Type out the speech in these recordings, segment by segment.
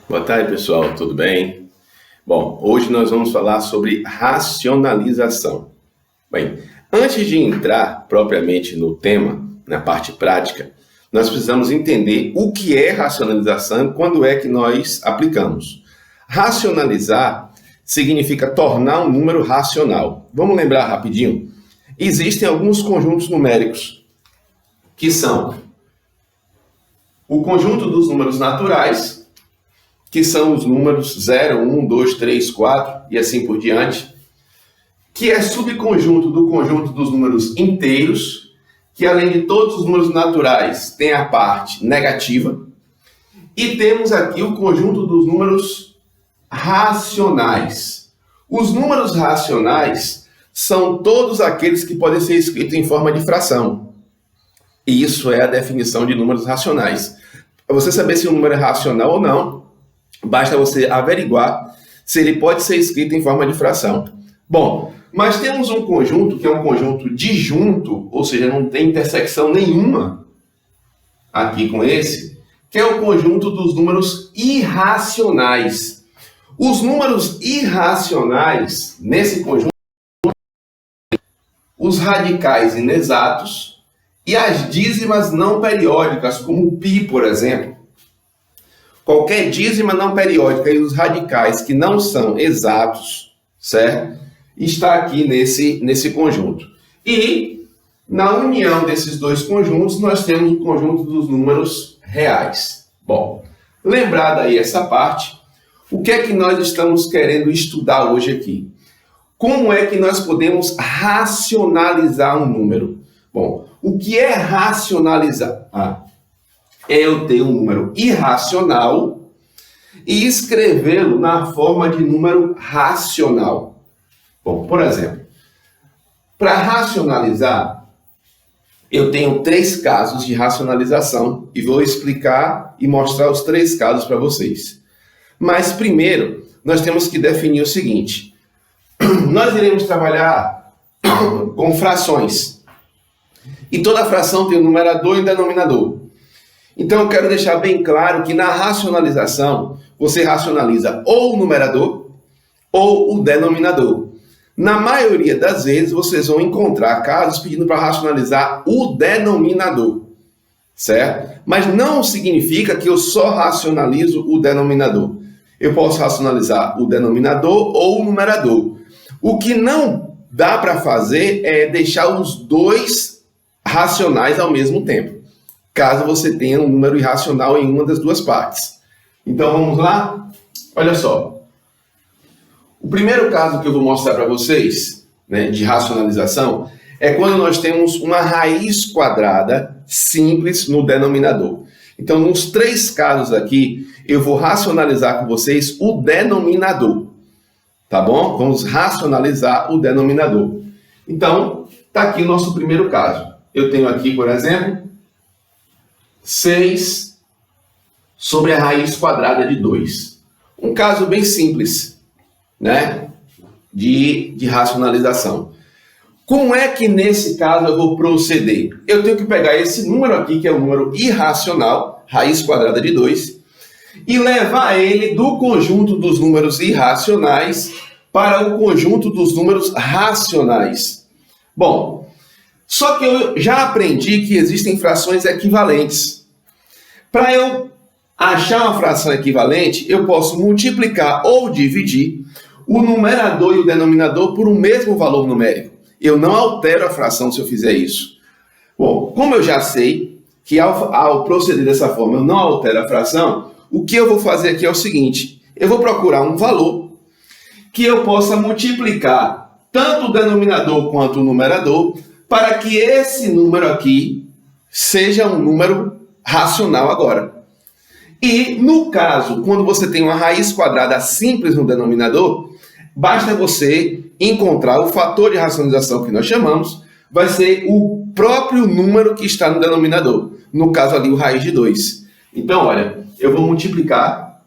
Boa tarde, pessoal, tudo bem? Bom, hoje nós vamos falar sobre racionalização. Bem, antes de entrar propriamente no tema, na parte prática, nós precisamos entender o que é racionalização e quando é que nós aplicamos. Racionalizar significa tornar um número racional. Vamos lembrar rapidinho? Existem alguns conjuntos numéricos, que são o conjunto dos números naturais, que são os números 0, 1, 2, 3, 4 e assim por diante, que é subconjunto do conjunto dos números inteiros, que além de todos os números naturais tem a parte negativa, e temos aqui o conjunto dos números racionais. Os números racionais são todos aqueles que podem ser escritos em forma de fração. E isso é a definição de números racionais. Para você saber se um número é racional ou não, basta você averiguar se ele pode ser escrito em forma de fração. Bom, mas temos um conjunto que é um conjunto disjunto, ou seja, não tem intersecção nenhuma aqui com esse, que é o conjunto dos números irracionais. Os números irracionais, nesse conjunto, os radicais inexatos e as dízimas não periódicas, como o π, por exemplo. Qualquer dízima não periódica e os radicais que não são exatos, certo? Está aqui nesse conjunto. E, na união desses dois conjuntos, nós temos o conjunto dos números reais. Bom, lembrada aí essa parte, o que é que nós estamos querendo estudar hoje aqui? Como é que nós podemos racionalizar um número? Bom, o que é racionalizar? É eu ter um número irracional e escrevê-lo na forma de número racional. Bom, por exemplo, para racionalizar, eu tenho 3 casos de racionalização e vou explicar e mostrar os 3 casos para vocês. Mas primeiro, nós temos que definir o seguinte: nós iremos trabalhar com frações. E toda fração tem um numerador e um denominador. Então eu quero deixar bem claro que na racionalização, você racionaliza ou o numerador ou o denominador. Na maioria das vezes, vocês vão encontrar casos pedindo para racionalizar o denominador, certo? Mas não significa que eu só racionalizo o denominador. Eu posso racionalizar o denominador ou o numerador. O que não dá para fazer é deixar os dois racionais ao mesmo tempo, caso você tenha um número irracional em uma das duas partes. Então vamos lá? Olha só. O primeiro caso que eu vou mostrar para vocês, né, de racionalização, é quando nós temos uma raiz quadrada simples no denominador. Então, nos 3 casos aqui, eu vou racionalizar com vocês o denominador. Tá bom? Vamos racionalizar o denominador. Então, está aqui o nosso primeiro caso. Eu tenho aqui, por exemplo, 6 sobre a raiz quadrada de 2. Um caso bem simples, né, de racionalização. Como é que nesse caso eu vou proceder? Eu tenho que pegar esse número aqui, que é o número irracional, raiz quadrada de 2, e levar ele do conjunto dos números irracionais para o conjunto dos números racionais. Bom, só que eu já aprendi que existem frações equivalentes. Para eu achar uma fração equivalente, eu posso multiplicar ou dividir o numerador e o denominador por um mesmo valor numérico. Eu não altero a fração se eu fizer isso. Bom, como eu já sei que ao proceder dessa forma eu não altero a fração, o que eu vou fazer aqui é o seguinte: eu vou procurar um valor que eu possa multiplicar tanto o denominador quanto o numerador para que esse número aqui seja um número racional agora. E no caso, quando você tem uma raiz quadrada simples no denominador, basta você encontrar o fator de racionalização que nós chamamos, vai ser o próprio número que está no denominador. No caso ali, o raiz de 2. Então, olha, eu vou multiplicar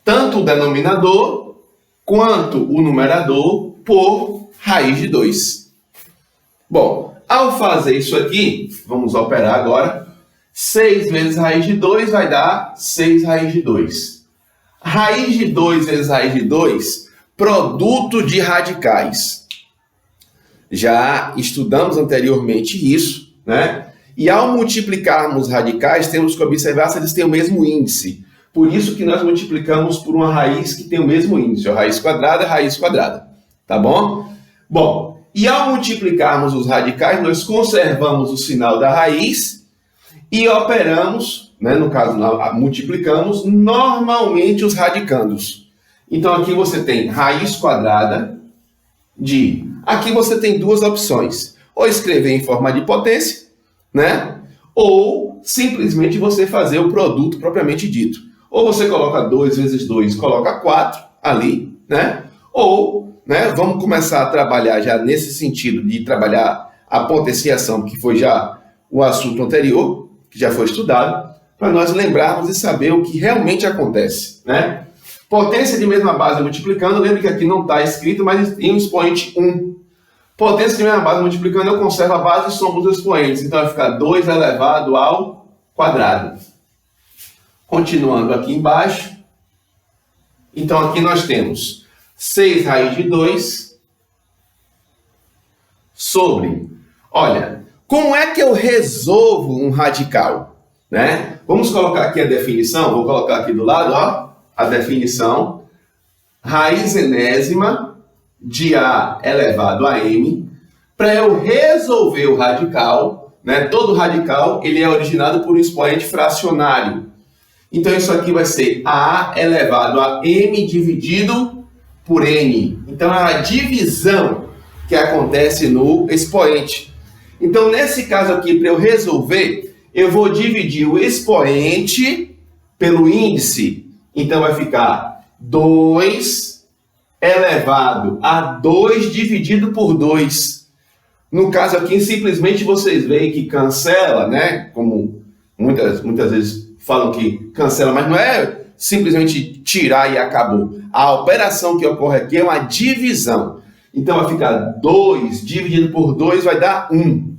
tanto o denominador quanto o numerador por raiz de 2. Bom, ao fazer isso aqui, vamos operar agora. 6 vezes raiz de 2 vai dar 6 raiz de 2. Raiz de 2 vezes raiz de 2, produto de radicais. Já estudamos anteriormente isso, né? E ao multiplicarmos radicais, temos que observar se eles têm o mesmo índice. Por isso que nós multiplicamos por uma raiz que tem o mesmo índice. Raiz quadrada, tá bom? Bom, e ao multiplicarmos os radicais, nós conservamos o sinal da raiz e operamos, né, no caso, multiplicamos normalmente os radicandos. Então aqui você tem raiz quadrada de... Aqui você tem duas opções. Ou escrever em forma de potência, né? Ou simplesmente você fazer o produto propriamente dito. Ou você coloca 2 vezes 2, coloca 4 ali, né? Ou, né, vamos começar a trabalhar já nesse sentido de trabalhar a potenciação, que foi já o assunto anterior, que já foi estudado, para nós lembrarmos e saber o que realmente acontece, né? Potência de mesma base multiplicando, lembre que aqui não está escrito, mas tem um expoente 1. Potência de mesma base multiplicando, eu conservo a base e somo os expoentes. Então vai ficar 2 elevado ao quadrado. Continuando aqui embaixo. Então aqui nós temos 6 raiz de 2 sobre... Olha, como é que eu resolvo um radical? Né? Vamos colocar aqui a definição. Vou colocar aqui do lado, ó, a definição. Raiz enésima de A elevado a M, para eu resolver o radical, né? Todo radical ele é originado por um expoente fracionário. Então isso aqui vai ser A elevado a M dividido por N. Então é a divisão que acontece no expoente. Então nesse caso aqui, para eu resolver, eu vou dividir o expoente pelo índice. Então vai ficar 2 elevado a 2 dividido por 2. No caso aqui, simplesmente vocês veem que cancela, né? Como muitas vezes falam que cancela, mas não é simplesmente tirar e acabou. A operação que ocorre aqui é uma divisão. Então vai ficar 2 dividido por 2 vai dar 1.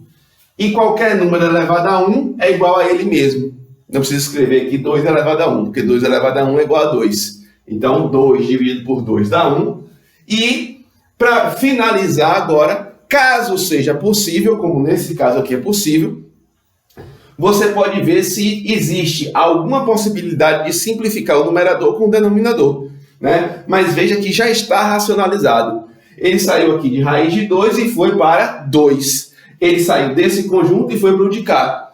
E qualquer número elevado a 1 é igual a ele mesmo. Não precisa escrever aqui 2 elevado a 1, porque 2 elevado a 1 é igual a 2. Então, 2 dividido por 2 dá 1. E, para finalizar agora, caso seja possível, como nesse caso aqui é possível, você pode ver se existe alguma possibilidade de simplificar o numerador com o denominador, né? Mas veja que já está racionalizado. Ele saiu aqui de raiz de 2 e foi para 2. Ele saiu desse conjunto e foi para o de cá,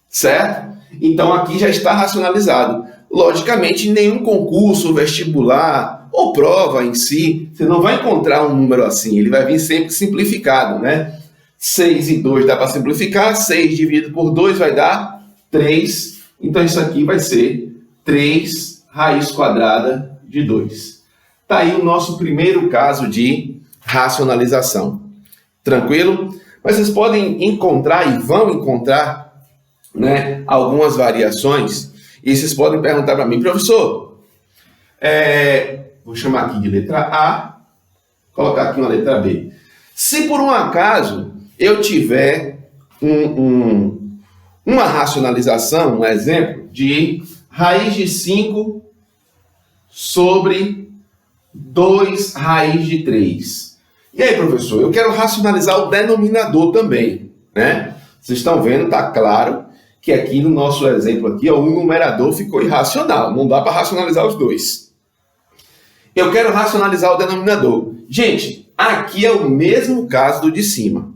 certo? Então, aqui já está racionalizado. Logicamente, nenhum concurso, vestibular ou prova em si, você não vai encontrar um número assim. Ele vai vir sempre simplificado, né? 6 e 2 dá para simplificar. 6 dividido por 2 vai dar 3. Então, isso aqui vai ser 3 raiz quadrada de 2. Está aí o nosso primeiro caso de racionalização. Tranquilo? Mas vocês podem encontrar e vão encontrar, né, algumas variações. E vocês podem perguntar para mim, professor, vou chamar aqui de letra A, colocar aqui uma letra B. Se por um acaso eu tiver uma racionalização, um exemplo, de raiz de 5 sobre 2 raiz de 3. E aí, professor, eu quero racionalizar o denominador também, né? Vocês estão vendo, está claro que aqui no nosso exemplo aqui, ó, o numerador ficou irracional. Não dá para racionalizar os dois. Eu quero racionalizar o denominador. Gente, aqui é o mesmo caso do de cima.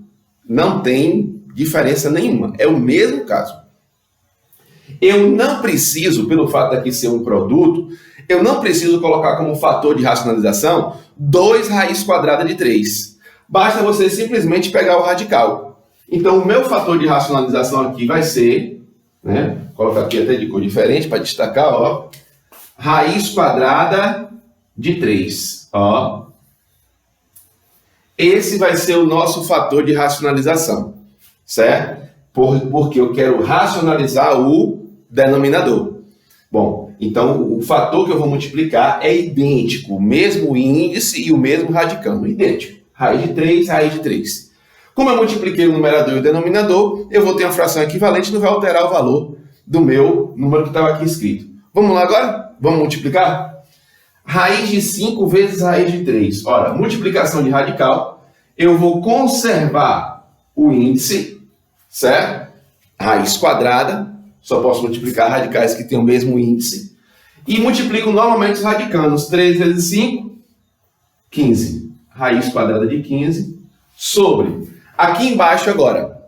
Não tem diferença nenhuma. É o mesmo caso. Eu não preciso, pelo fato daqui ser um produto, eu não preciso colocar como fator de racionalização 2 raiz quadrada de 3. Basta você simplesmente pegar o radical. Então, o meu fator de racionalização aqui vai ser, né, vou colocar aqui até de cor diferente para destacar, ó, raiz quadrada de 3. Ó. Esse vai ser o nosso fator de racionalização, certo? Porque eu quero racionalizar o denominador. Bom, então o fator que eu vou multiplicar é idêntico, o mesmo índice e o mesmo radicando, idêntico. Raiz de 3, raiz de 3. Como eu multipliquei o numerador e o denominador, eu vou ter uma fração equivalente, não vai alterar o valor. do meu número que estava aqui escrito. Vamos lá agora? Vamos multiplicar? Raiz de 5 vezes raiz de 3. Ora, multiplicação de radical, eu vou conservar o índice, certo? Raiz quadrada, só posso multiplicar radicais que têm o mesmo índice. E multiplico normalmente os radicanos. 3 vezes 5, 15. Raiz quadrada de 15 sobre. Aqui embaixo agora,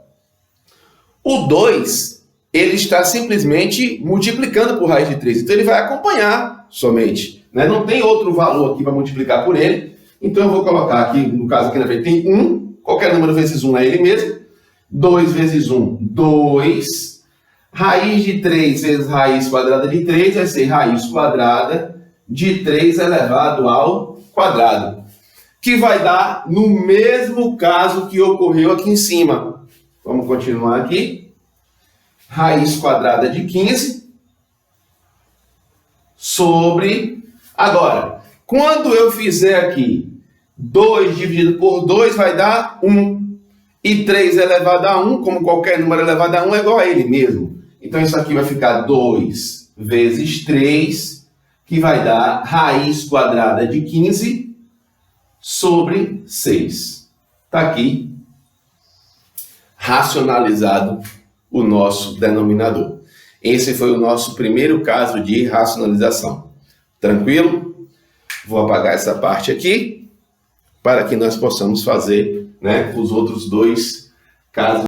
o 2, ele está simplesmente multiplicando por raiz de 3. Então ele vai acompanhar somente. Né? Não tem outro valor aqui para multiplicar por ele. Então eu vou colocar aqui, no caso aqui na frente tem 1. Qualquer número vezes 1 é ele mesmo. 2 vezes 1, 2. Raiz de 3 vezes raiz quadrada de 3 vai ser raiz quadrada de 3 elevado ao quadrado. Que vai dar no mesmo caso que ocorreu aqui em cima. Vamos continuar aqui. Raiz quadrada de 15 sobre... Agora, quando eu fizer aqui 2 dividido por 2 vai dar 1. E 3 elevado a 1, como qualquer número elevado a 1, é igual a ele mesmo. Então isso aqui vai ficar 2 vezes 3, que vai dar raiz quadrada de 15 sobre 6. Está aqui racionalizado o nosso denominador. Esse foi o nosso primeiro caso de racionalização. Tranquilo? Vou apagar essa parte aqui para que nós possamos fazer, né, os outros dois casos.